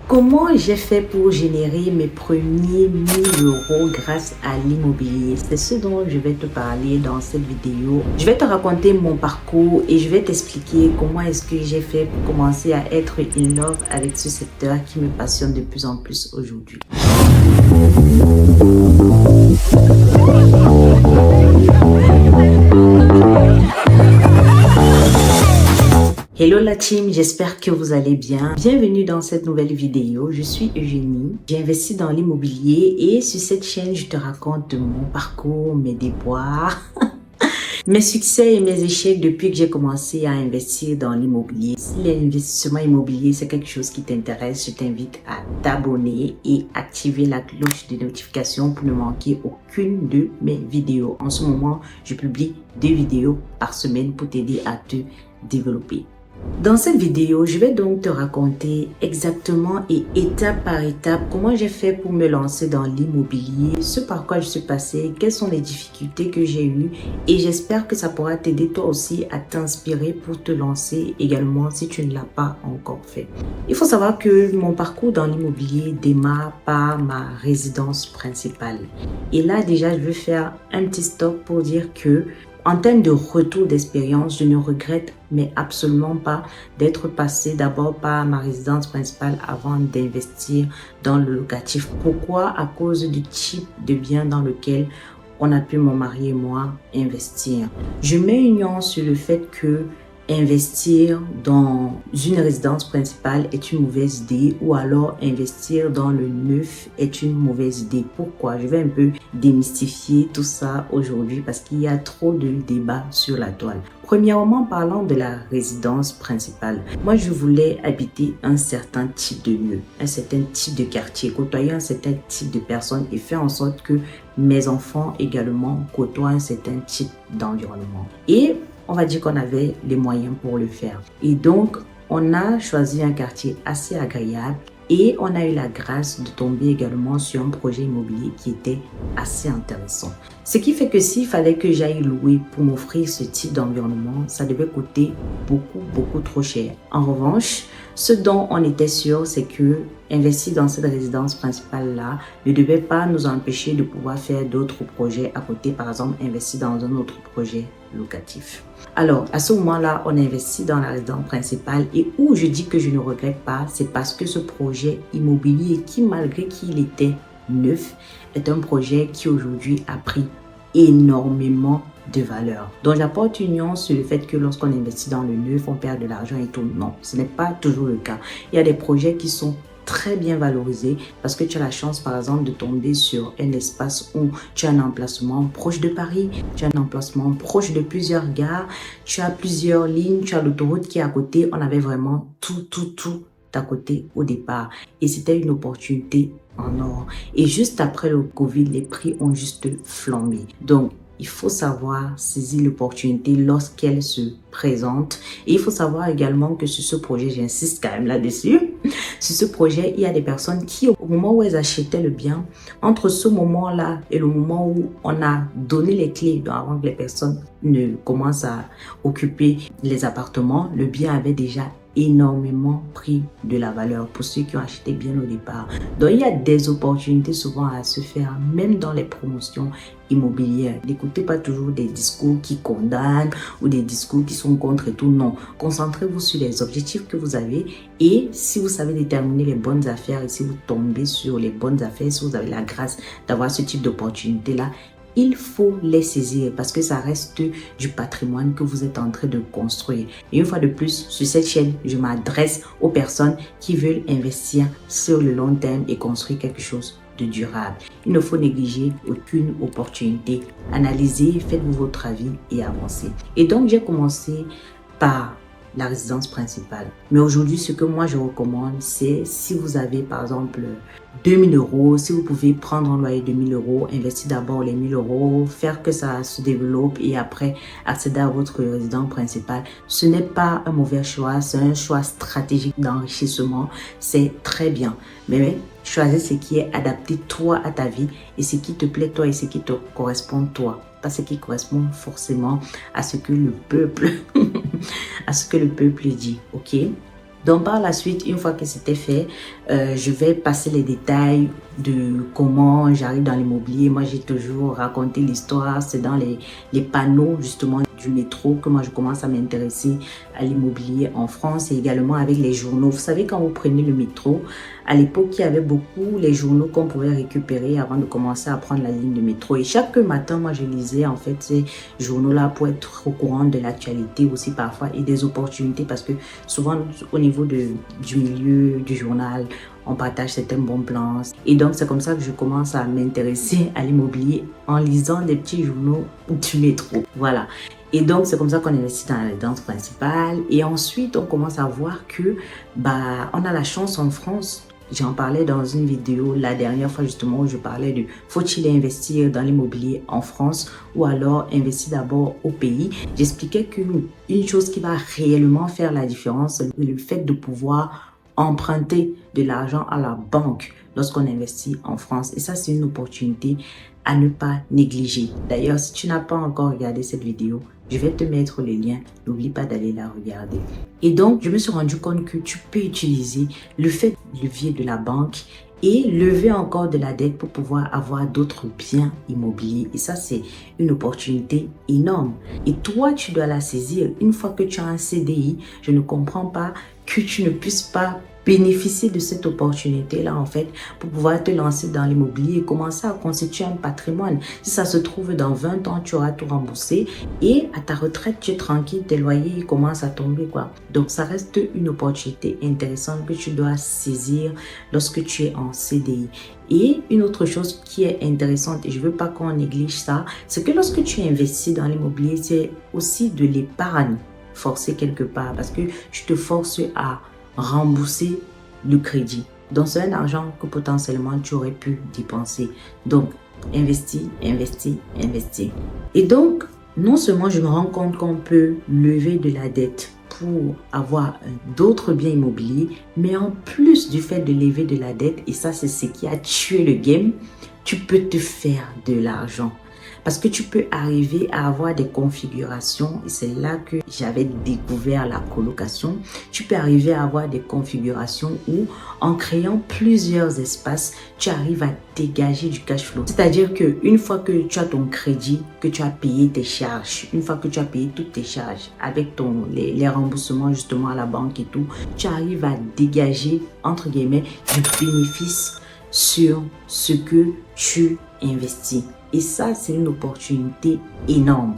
Comment j'ai fait pour générer mes premiers 1 000 € grâce à l'immobilier? C'est ce dont je vais te parler dans cette vidéo. Je vais te raconter mon parcours et je vais t'expliquer comment est-ce que j'ai fait pour commencer à être in love avec ce secteur qui me passionne de plus en plus aujourd'hui. Hello la team, j'espère que vous allez bien. Bienvenue dans cette nouvelle vidéo. Je suis Eugénie. J'ai investi dans l'immobilier et sur cette chaîne, je te raconte mon parcours, mes déboires, mes succès et mes échecs depuis que j'ai commencé à investir dans l'immobilier. Si l'investissement immobilier, c'est quelque chose qui t'intéresse, je t'invite à t'abonner et activer la cloche de notification pour ne manquer aucune de mes vidéos. En ce moment, je publie 2 vidéos par semaine pour t'aider à te développer. Dans cette vidéo, je vais donc te raconter exactement et étape par étape comment j'ai fait pour me lancer dans l'immobilier, ce par quoi je suis passée, quelles sont les difficultés que j'ai eues et j'espère que ça pourra t'aider toi aussi à t'inspirer pour te lancer également si tu ne l'as pas encore fait. Il faut savoir que mon parcours dans l'immobilier démarre par ma résidence principale. Et là déjà, je veux faire un petit stop pour dire que en termes de retour d'expérience, je ne regrette mais absolument pas d'être passé d'abord par ma résidence principale avant d'investir dans le locatif. Pourquoi? À cause du type de bien dans lequel on a pu, mon mari et moi, investir. Je mets une nuance sur le fait que investir dans une résidence principale est une mauvaise idée ou alors investir dans le neuf est une mauvaise idée. Pourquoi? Je vais un peu démystifier tout ça aujourd'hui parce qu'il y a trop de débats sur la toile. Premièrement, parlant de la résidence principale, moi je voulais habiter un certain type de lieu, un certain type de quartier, côtoyer un certain type de personnes et faire en sorte que mes enfants également côtoient un certain type d'environnement. Et on va dire qu'on avait les moyens pour le faire. Et donc, on a choisi un quartier assez agréable et on a eu la grâce de tomber également sur un projet immobilier qui était assez intéressant. Ce qui fait que s'il fallait que j'aille louer pour m'offrir ce type d'environnement, ça devait coûter beaucoup trop cher. En revanche, ce dont on était sûr, c'est que investir dans cette résidence principale-là ne devait pas nous empêcher de pouvoir faire d'autres projets à côté, par exemple investir dans un autre projet locatif. Alors, à ce moment-là, on investit dans la résidence principale et où je dis que je ne regrette pas, c'est parce que ce projet immobilier qui, malgré qu'il était neuf, est un projet qui aujourd'hui a pris énormément de valeur. Donc, j'apporte une nuance sur le fait que lorsqu'on investit dans le neuf, on perd de l'argent et tout. Non, ce n'est pas toujours le cas. Il y a des projets qui sont très bien valorisé parce que tu as la chance par exemple de tomber sur un espace où tu as un emplacement proche de Paris, tu as un emplacement proche de plusieurs gares, tu as plusieurs lignes, tu as l'autoroute qui est à côté. On avait vraiment tout à côté au départ et c'était une opportunité en or. Et juste après le Covid, les prix ont juste flambé. Donc, il faut savoir saisir l'opportunité lorsqu'elle se présente. Et il faut savoir également que sur ce projet, j'insiste quand même là-dessus, sur ce projet, il y a des personnes qui, au moment où elles achetaient le bien, entre ce moment-là et le moment où on a donné les clés, donc avant que les personnes ne commencent à occuper les appartements, le bien avait déjà énormément pris de la valeur pour ceux qui ont acheté bien au départ. Donc, il y a des opportunités souvent à se faire, même dans les promotions immobilières. N'écoutez pas toujours des discours qui condamnent ou des discours qui sont contre et tout. Non, concentrez-vous sur les objectifs que vous avez et si vous savez déterminer les bonnes affaires et si vous tombez sur les bonnes affaires, si vous avez la grâce d'avoir ce type d'opportunité-là, il faut les saisir parce que ça reste du patrimoine que vous êtes en train de construire. Et une fois de plus, sur cette chaîne, je m'adresse aux personnes qui veulent investir sur le long terme et construire quelque chose de durable. Il ne faut négliger aucune opportunité. Analysez, faites-vous votre avis et avancez. Et donc, j'ai commencé par la résidence principale. Mais aujourd'hui, ce que moi je recommande, c'est si vous avez par exemple 2 000 €, si vous pouvez prendre un loyer de 1 000 €, investir d'abord les 1 000 €, faire que ça se développe et après accéder à votre résidence principale. Ce n'est pas un mauvais choix, c'est un choix stratégique d'enrichissement. C'est très bien. Mais choisis ce qui est adapté toi à ta vie et ce qui te plaît toi et ce qui te correspond toi. Pas ce qui correspond forcément à ce que le peuple, à ce que le peuple dit, ok? Donc par la suite, une fois que c'était fait, je vais passer les détails de comment j'arrive dans l'immobilier. Moi, j'ai toujours raconté l'histoire. C'est dans les panneaux justement du métro que moi je commence à m'intéresser à l'immobilier en France et également avec les journaux. Vous savez, quand vous prenez le métro, à l'époque, il y avait beaucoup les journaux qu'on pouvait récupérer avant de commencer à prendre la ligne de métro. Et chaque matin, moi, je lisais en fait ces journaux-là pour être au courant de l'actualité aussi parfois et des opportunités parce que souvent au niveau du milieu du journal, on partage certains bons plans. Et donc, c'est comme ça que je commence à m'intéresser à l'immobilier en lisant des petits journaux du métro. Voilà. Et donc, c'est comme ça qu'on investit dans la résidence principale. Et ensuite, on commence à voir que, on a la chance en France. J'en parlais dans une vidéo la dernière fois justement où je parlais de faut-il investir dans l'immobilier en France ou alors investir d'abord au pays. J'expliquais qu'une chose qui va réellement faire la différence, c'est le fait de pouvoir emprunter de l'argent à la banque lorsqu'on investit en France. Et ça, c'est une opportunité à ne pas négliger. D'ailleurs, si tu n'as pas encore regardé cette vidéo, je vais te mettre le lien. N'oublie pas d'aller la regarder. Et donc, je me suis rendu compte que tu peux utiliser le fait de levier de la banque et lever encore de la dette pour pouvoir avoir d'autres biens immobiliers. Et ça, c'est une opportunité énorme. Et toi, tu dois la saisir. Une fois que tu as un CDI, je ne comprends pas que tu ne puisses pas bénéficier de cette opportunité-là, en fait, pour pouvoir te lancer dans l'immobilier et commencer à constituer un patrimoine. Si ça se trouve, dans 20 ans, tu auras tout remboursé et à ta retraite, tu es tranquille, tes loyers commencent à tomber, quoi. Donc, ça reste une opportunité intéressante que tu dois saisir lorsque tu es en CDI. Et une autre chose qui est intéressante, et je ne veux pas qu'on néglige ça, c'est que lorsque tu investis dans l'immobilier, c'est aussi de l'épargne forcée quelque part parce que tu te forces à rembourser le crédit. Donc, c'est un argent que potentiellement tu aurais pu dépenser. Donc, investis, investis, investis. Et donc, non seulement je me rends compte qu'on peut lever de la dette pour avoir d'autres biens immobiliers, mais en plus du fait de lever de la dette, et ça c'est ce qui a tué le game, tu peux te faire de l'argent. Parce que tu peux arriver à avoir des configurations, et c'est là que j'avais découvert la colocation. Tu peux arriver à avoir des configurations où, en créant plusieurs espaces, tu arrives à dégager du cash flow. C'est-à-dire qu'une fois que tu as ton crédit, que tu as payé tes charges, une fois que tu as payé toutes tes charges avec les remboursements justement à la banque et tout, tu arrives à dégager, entre guillemets, du bénéfice sur ce que tu investis. Et ça, c'est une opportunité énorme.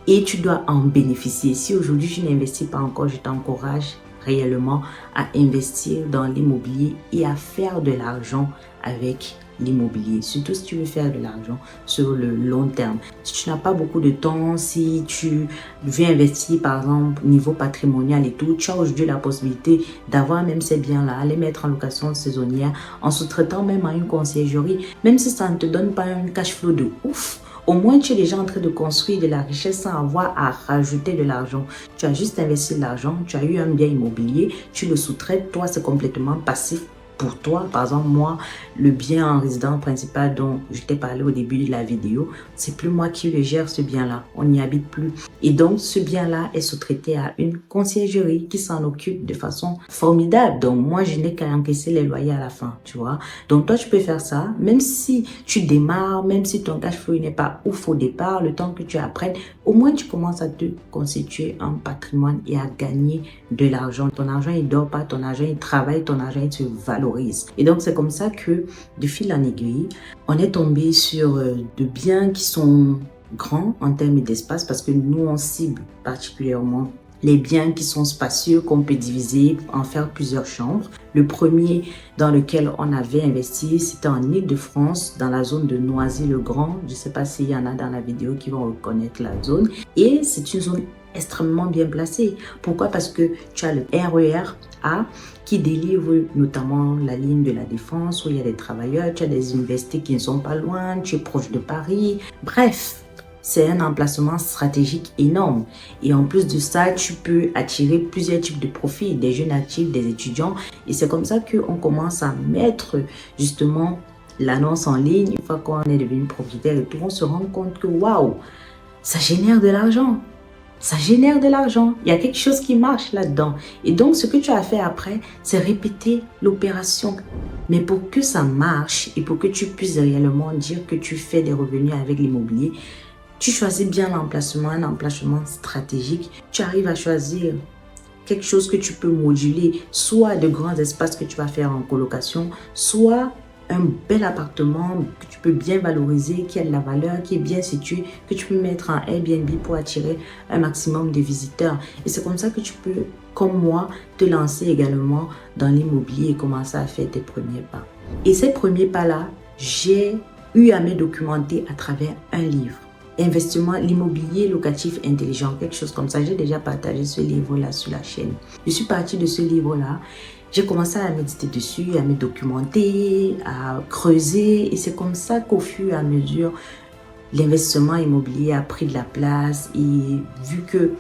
Et tu dois en bénéficier. Si aujourd'hui, tu n'investis pas encore, je t'encourage réellement à investir dans l'immobilier et à faire de l'argent avec l'immobilier. Surtout si tu veux faire de l'argent sur le long terme. Si tu n'as pas beaucoup de temps, si tu veux investir par exemple niveau patrimonial et tout, tu as aujourd'hui la possibilité d'avoir même ces biens-là, les mettre en location saisonnière en sous-traitant même à une conciergerie. Même si ça ne te donne pas un cash flow de ouf, au moins, tu es déjà en train de construire de la richesse sans avoir à rajouter de l'argent. Tu as juste investi de l'argent, tu as eu un bien immobilier, tu le sous-traites, toi, c'est complètement passif pour toi. Par exemple, moi, le bien en résidence principale dont je t'ai parlé au début de la vidéo, c'est plus moi qui le gère ce bien-là. On n'y habite plus. Et donc, ce bien-là est sous-traité à une conciergerie qui s'en occupe de façon formidable. Donc, moi, je n'ai qu'à encaisser les loyers à la fin, tu vois. Donc, toi, tu peux faire ça, même si tu démarres, même si ton cash flow n'est pas ouf au départ, le temps que tu apprennes, au moins, tu commences à te constituer un patrimoine et à gagner de l'argent. Ton argent, il dort pas, ton argent, il travaille, ton argent, il se valorise. Et donc, c'est comme ça que, de fil en aiguille, on est tombé sur de biens qui sont grands en termes d'espace parce que nous, on cible particulièrement les biens qui sont spacieux, qu'on peut diviser, en faire plusieurs chambres. Le premier dans lequel on avait investi, c'était en Île-de-France, dans la zone de Noisy-le-Grand. Je ne sais pas s'il y en a dans la vidéo qui vont reconnaître la zone. Et c'est une zone extrêmement bien placée. Pourquoi? Parce que tu as le RER A qui délivre notamment la ligne de la Défense où il y a des travailleurs, tu as des universités qui ne sont pas loin, tu es proche de Paris. Bref, c'est un emplacement stratégique énorme. Et en plus de ça, tu peux attirer plusieurs types de profils, des jeunes actifs, des étudiants. Et c'est comme ça qu'on commence à mettre justement l'annonce en ligne. Une fois qu'on est devenu propriétaire et tout, on se rend compte que waouh, ça génère de l'argent. ça génère de l'argent. Il y a quelque chose qui marche là-dedans. Et donc, ce que tu as fait après, c'est répéter l'opération. Mais pour que ça marche et pour que tu puisses réellement dire que tu fais des revenus avec l'immobilier, tu choisis bien l'emplacement, un emplacement stratégique. Tu arrives à choisir quelque chose que tu peux moduler, soit de grands espaces que tu vas faire en colocation, soit un bel appartement que tu peux bien valoriser, qui a de la valeur, qui est bien situé, que tu peux mettre en Airbnb pour attirer un maximum de visiteurs. Et c'est comme ça que tu peux, comme moi, te lancer également dans l'immobilier et commencer à faire tes premiers pas. Et ces premiers pas-là, j'ai eu à me documenter à travers un livre. Investissement, l'immobilier locatif intelligent, quelque chose comme ça. J'ai déjà partagé ce livre-là sur la chaîne. Je suis partie de ce livre-là. J'ai commencé à méditer dessus, à me documenter, à creuser. Et c'est comme ça qu'au fur et à mesure, l'investissement immobilier a pris de la place. Et vu que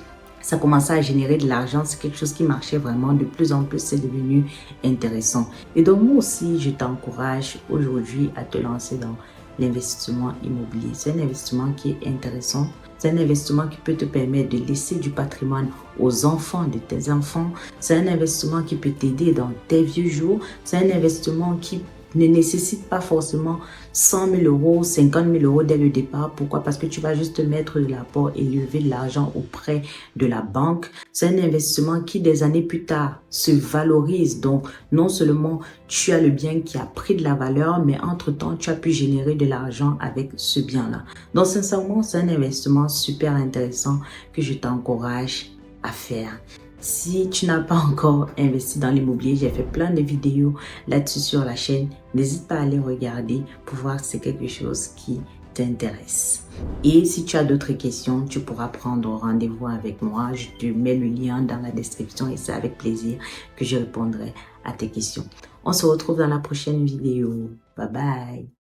ça commençait à générer de l'argent, c'est quelque chose qui marchait vraiment. De plus en plus, c'est devenu intéressant. Et donc, moi aussi, je t'encourage aujourd'hui à te lancer dans l'investissement immobilier. C'est un investissement qui est intéressant. C'est un investissement qui peut te permettre de laisser du patrimoine aux enfants de tes enfants. C'est un investissement qui peut t'aider dans tes vieux jours. C'est un investissement qui ne nécessite pas forcément 100 000 euros, 50 000 euros dès le départ. Pourquoi? Parce que tu vas juste mettre de l'apport et lever de l'argent auprès de la banque. C'est un investissement qui, des années plus tard, se valorise. Donc, non seulement tu as le bien qui a pris de la valeur, mais entre-temps, tu as pu générer de l'argent avec ce bien-là. Donc, sincèrement, c'est un investissement super intéressant que je t'encourage à faire. Si tu n'as pas encore investi dans l'immobilier, j'ai fait plein de vidéos là-dessus sur la chaîne. N'hésite pas à les regarder pour voir si c'est quelque chose qui t'intéresse. Et si tu as d'autres questions, tu pourras prendre rendez-vous avec moi. Je te mets le lien dans la description et c'est avec plaisir que je répondrai à tes questions. On se retrouve dans la prochaine vidéo. Bye bye.